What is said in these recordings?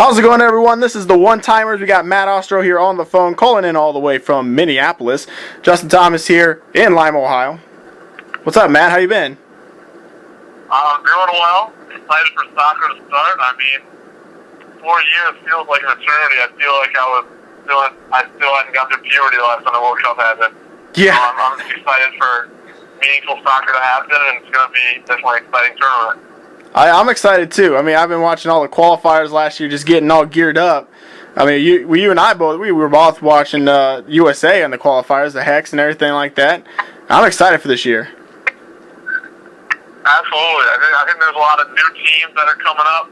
How's it going, everyone? This is the One-Timers. We got Matt Ostro here on the phone, calling in all the way from Minneapolis. Justin Thomas here in Lima, Ohio. What's up, Matt? How you been? I'm doing well. Excited for soccer to start. I mean, 4 years feels like an eternity. I feel like I still hadn't got to puberty the last time the World Cup happened. Yeah. So I'm excited for meaningful soccer to happen, and it's going to be definitely an exciting tournament. I'm excited too. I mean, I've been watching all the qualifiers last year, just getting all geared up. I mean, you and I both, we were both watching USA on the qualifiers, the Hex and everything like that. I'm excited for this year. Absolutely. I think there's a lot of new teams that are coming up.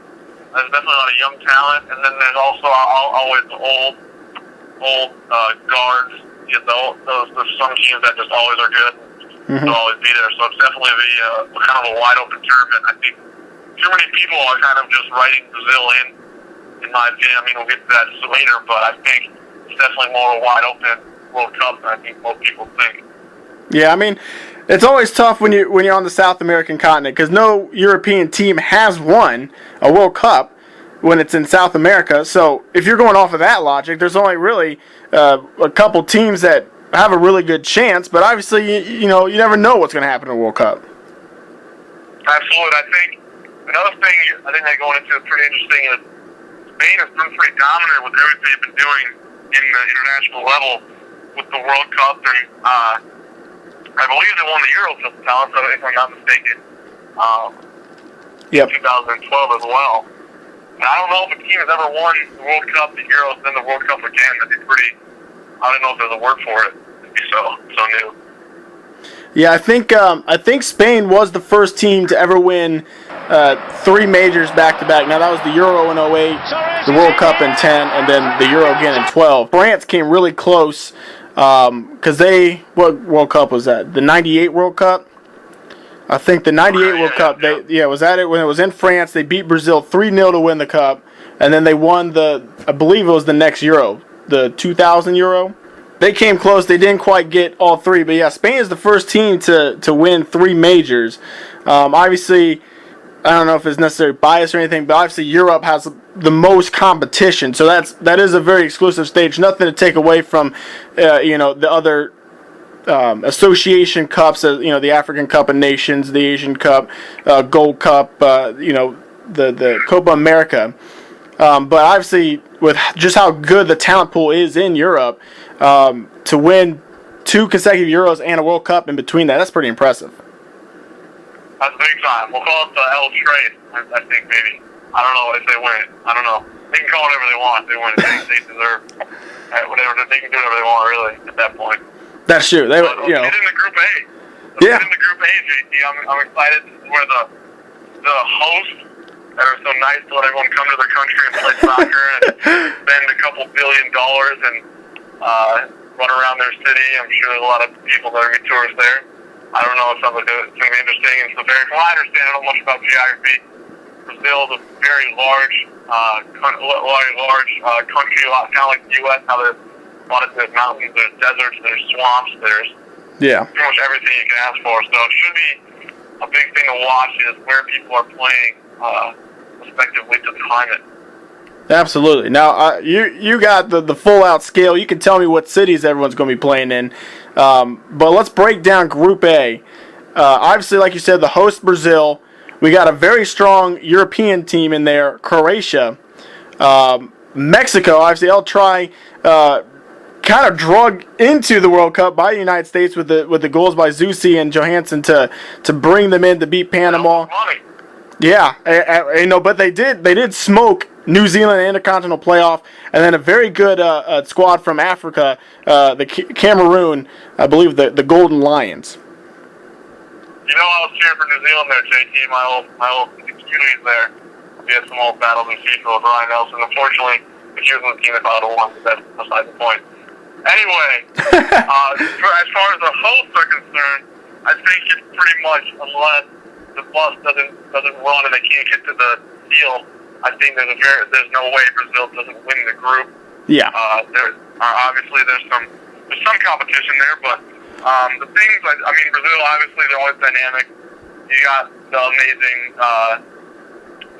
There's definitely a lot of young talent, and then there's also always the old guards. There's some teams that just always are good. They'll always be there. So it's definitely kind of a wide open tournament. I think too many people are kind of just writing Brazil in my opinion. I mean, we'll get to that later, but I think it's definitely more of a wide open World Cup than I think most people think. Yeah, I mean, it's always tough when you're on the South American continent because no European team has won a World Cup when it's in South America. So if you're going off of that logic, there's only really a couple teams that have a really good chance. But obviously, you never know what's going to happen in a World Cup. Absolutely. I think another thing I think that going into is pretty interesting is Spain has been pretty dominant with everything they've been doing in the international level with the World Cup, and I believe they won the Euro just now, if I'm not mistaken. Yep. 2012 as well. And I don't know if a team has ever won the World Cup, the Euros, then the World Cup again. That'd be pretty. I don't know if there's a word for it. It'd be so new. Yeah, I think Spain was the first team to ever win 3 majors back-to-back. Now, that was the Euro in 08, the World Cup in 10, and then the Euro again in 12. France came really close because what World Cup was that? The 98 World Cup? I think the 98 World Cup, was at it when it was in France. They beat Brazil 3-0 to win the Cup, and then they won I believe it was the next Euro, the 2000 Euro. They came close. They didn't quite get all 3. But, yeah, Spain is the first team to win 3 majors. Obviously, I don't know if it's necessarily biased or anything, but obviously Europe has the most competition. So that is a very exclusive stage. Nothing to take away from, the other association cups, the African Cup of Nations, the Asian Cup, Gold Cup, the Copa America. But obviously, with just how good the talent pool is in Europe, to win 2 consecutive Euros and a World Cup in between that's pretty impressive. That's big time. We'll call it the L trade, I think, maybe. I don't know if they win it. I don't know. They can call it whatever they want. They win it. They deserve whatever. They can do whatever they want, really, at that point. That's true. Get in the Group A. Get in the Group A, JT. I'm excited. This is where the hosts that are so nice to let everyone come to their country and play soccer and spend a couple $1 billion and run around their city. I'm sure there's a lot of people that are going to be tourists there. I don't know if it's going to be interesting. And so, from what I understand, I don't know much about geography. Brazil is a very large country, kind of like the U.S. How there's a lot of mountains, there's deserts, there's swamps, there's pretty much everything you can ask for. So it should be a big thing to watch is where people are playing respectively to the climate. Absolutely. Now, you got the full-out scale. You can tell me what cities everyone's going to be playing in. But let's break down Group A. Obviously, like you said, the host Brazil. We got a very strong European team in there, Croatia. Mexico, obviously, El Tri kind of drugged into the World Cup by the United States with the goals by Zusi and Johansson to bring them in to beat Panama. Yeah, but they did smoke New Zealand in the Intercontinental Playoff, and then a very good squad from Africa, the Cameroon, I believe the Golden Lions. I was cheering for New Zealand there, JT. My old community's there. We had some old battles in FIFA with Ryan Nelson. Unfortunately, if he was on the team, if I would have won, that's beside the point. Anyway, as far as the hosts are concerned, I think it's pretty much, unless the bus doesn't run and they can't get to the field, I think there's no way Brazil doesn't win the group. Yeah. Obviously there's some competition there, but the things Brazil obviously they're always dynamic. You got the amazing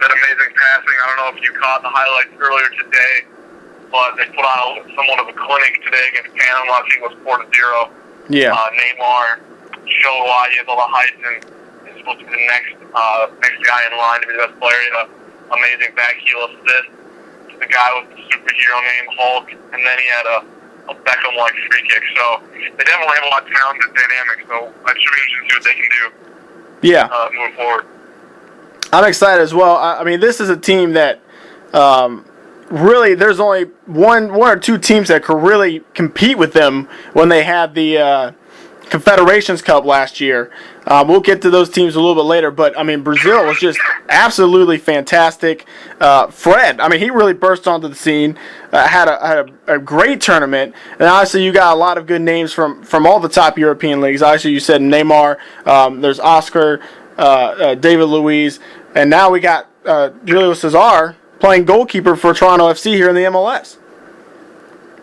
that amazing passing. I don't know if you caught the highlights earlier today, but they put on somewhat of a clinic today against Panama. I think it was 4-0. Yeah. Neymar showed why he has all the height and is supposed to be the next guy in line to be the best player. He had an amazing back heel assist to the guy with the superhero name Hulk, and then he had a Beckham-like free kick. So they definitely have a lot of talent and dynamics. So I should be interested to see what they can do. Yeah. Moving forward. I'm excited as well. I mean, this is a team that really there's only one or two teams that could really compete with them when they had the Confederations Cup last year. We'll get to those teams a little bit later, but I mean, Brazil was just absolutely fantastic. Fred, I mean, he really burst onto the scene, had a great tournament, and obviously you got a lot of good names from all the top European leagues. Obviously, you said Neymar, there's Oscar, David Luiz, and now we got Julio Cesar playing goalkeeper for Toronto FC here in the MLS.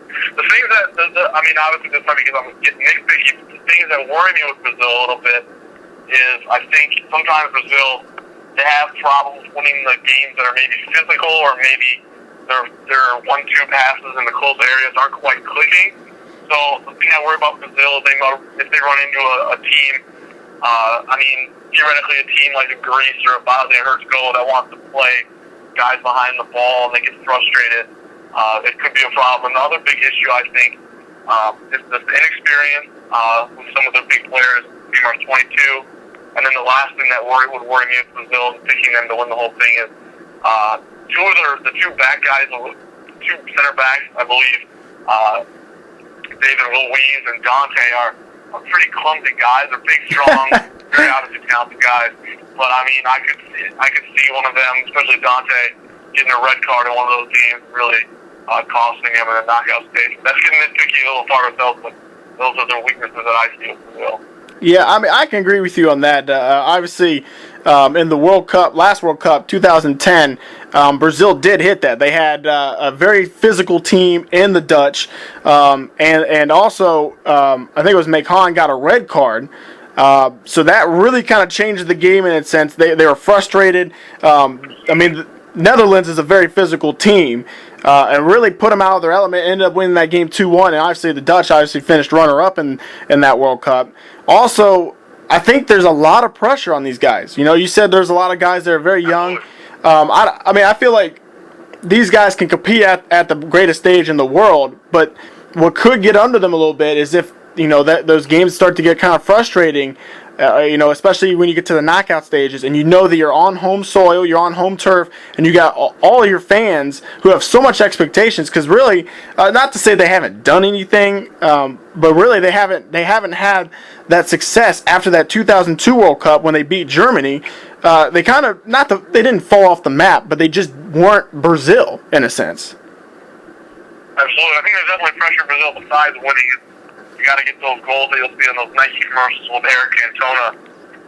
The things that, I mean, obviously this time because I'm getting nitpicky, the things that worry me with Brazil a little bit is I think sometimes Brazil, they have problems winning the games that are maybe physical or maybe their 1-2 passes in the close areas aren't quite clicking. So the thing I worry about Brazil is if they run into a team, I mean, theoretically a team like a Greece or a Bosnia Herzegovina that wants to play guys behind the ball and they get frustrated, it could be a problem. The other big issue, I think, is the inexperience with some of the big players, Neymar's 22. And then the last thing that would worry me with Brazil picking them to win the whole thing is the two back guys, two center backs, I believe, David Luiz and Dante are pretty clumsy guys. They're big, strong, very obviously talented guys. But I mean, I could see one of them, especially Dante, getting a red card in one of those games, really costing him in a knockout stage. That's getting nitpicky a little far myself, but those are the weaknesses that I see with Brazil. Yeah, I mean, I can agree with you on that. Obviously, in the World Cup, last World Cup, 2010, Brazil did hit that. They had a very physical team in the Dutch, and also I think it was Mekan got a red card. So that really kind of changed the game in a sense. They were frustrated. I mean, the Netherlands is a very physical team, and really put them out of their element. Ended up winning that game 2-1, and obviously the Dutch finished runner-up in that World Cup. Also, I think there's a lot of pressure on these guys. You know, you said there's a lot of guys that are very young. I mean, I feel like these guys can compete at the greatest stage in the world, but what could get under them a little bit is if, you know, that those games start to get kind of frustrating, you know, especially when you get to the knockout stages and you know that you're on home soil, you're on home turf, and you got all your fans who have so much expectations, because really, not to say they haven't done anything, but really they haven't had that success after that 2002 World Cup when they beat Germany. They kind of, they didn't fall off the map, but they just weren't Brazil in a sense. Absolutely. I think there's definitely pressure in Brazil besides winning. You got to get those goals that you'll see in those Nike commercials with Eric Cantona.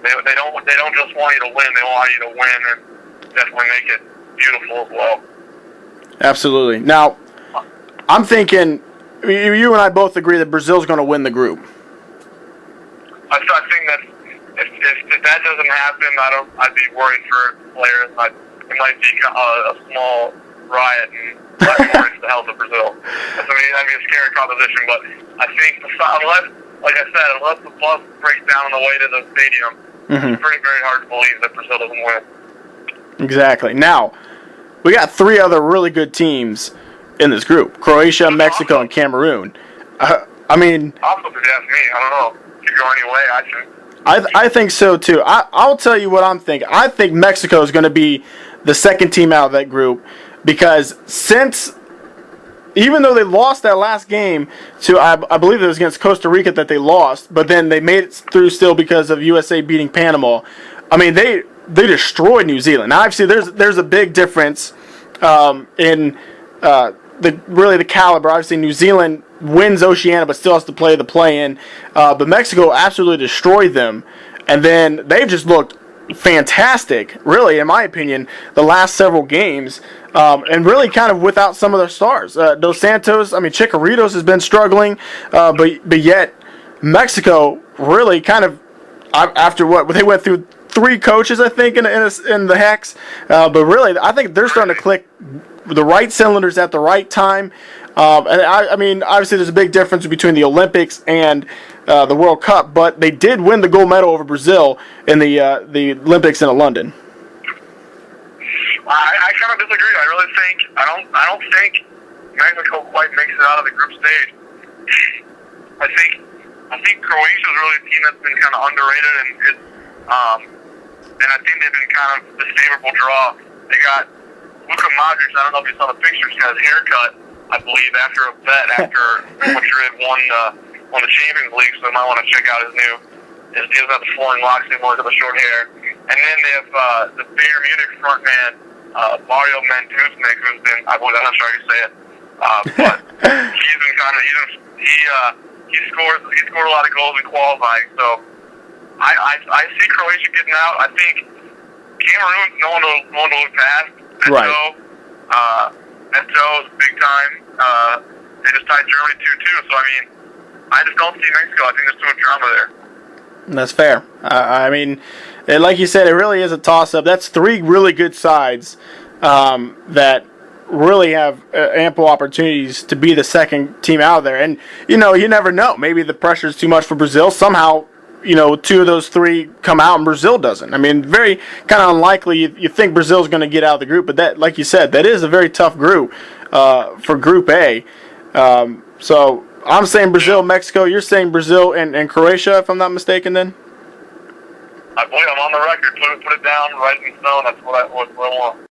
They don't just want you to win; they want you to win and definitely make it beautiful as well. Absolutely. Now, I'm thinking you and I both agree that Brazil's going to win the group. I think that if that doesn't happen, I'd be worried for players. It might be a small riot and worry for the health of Brazil. That'd be a scary proposition, but I think unless the bus breaks down on the way to the stadium, it's very hard to believe that Brazil doesn't win. Exactly. Now, we got three other really good teams in this group: Croatia, Mexico, and Cameroon. I mean, also, if you ask me, I don't know. If you go any way, I think so too. I'll tell you what I'm thinking. I think Mexico is going to be the second team out of that group, because even though they lost that last game to, I believe it was against Costa Rica that they lost, but then they made it through still because of USA beating Panama. I mean, they destroyed New Zealand. Now, obviously, there's a big difference in the caliber. Obviously, New Zealand wins Oceania, but still has to play the play-in. But Mexico absolutely destroyed them, and then they've just looked fantastic, really, in my opinion, the last several games, and really kind of without some of their stars. Dos Santos, I mean, Chicharito's has been struggling, but yet Mexico really kind of, after what they went through three coaches, I think, in the Hex. But really, I think they're starting to click the right cylinders at the right time. And I mean, obviously, there's a big difference between the Olympics and the World Cup, but they did win the gold medal over Brazil in the Olympics in London. I kind of disagree. I really think I don't think Mexico quite makes it out of the group stage. I think Croatia is really a team that's been kind of underrated, and I think they've been kind of this favorable draw. They got Luka Modric. I don't know if you saw the pictures. He got his haircut, I believe, after a bet after Madrid won the Champions League. So they might want to check out his new. He doesn't have the flowing locks anymore, he's got the short hair. And then they have the Bayern Munich front man, Mario Mandzukic, who's been, I'm not sure how you say it, but he's been kind of, he scored a lot of goals in qualifying. So I see Croatia getting out. I think Cameroon's no one to look past. Eto'o is big time. They just tied Germany 2-2. So I mean, I just don't see Mexico. I think there's too much drama there. That's fair. I mean, like you said, it really is a toss-up. That's three really good sides that really have ample opportunities to be the second team out of there. And, you never know. Maybe the pressure is too much for Brazil. Somehow, two of those three come out and Brazil doesn't. I mean, very kind of unlikely. You think Brazil's going to get out of the group, but that, like you said, that is a very tough group for Group A. So I'm saying Brazil, Mexico. You're saying Brazil and Croatia, if I'm not mistaken, then? I believe I'm on the record. Put it down, right in stone. That's what I want.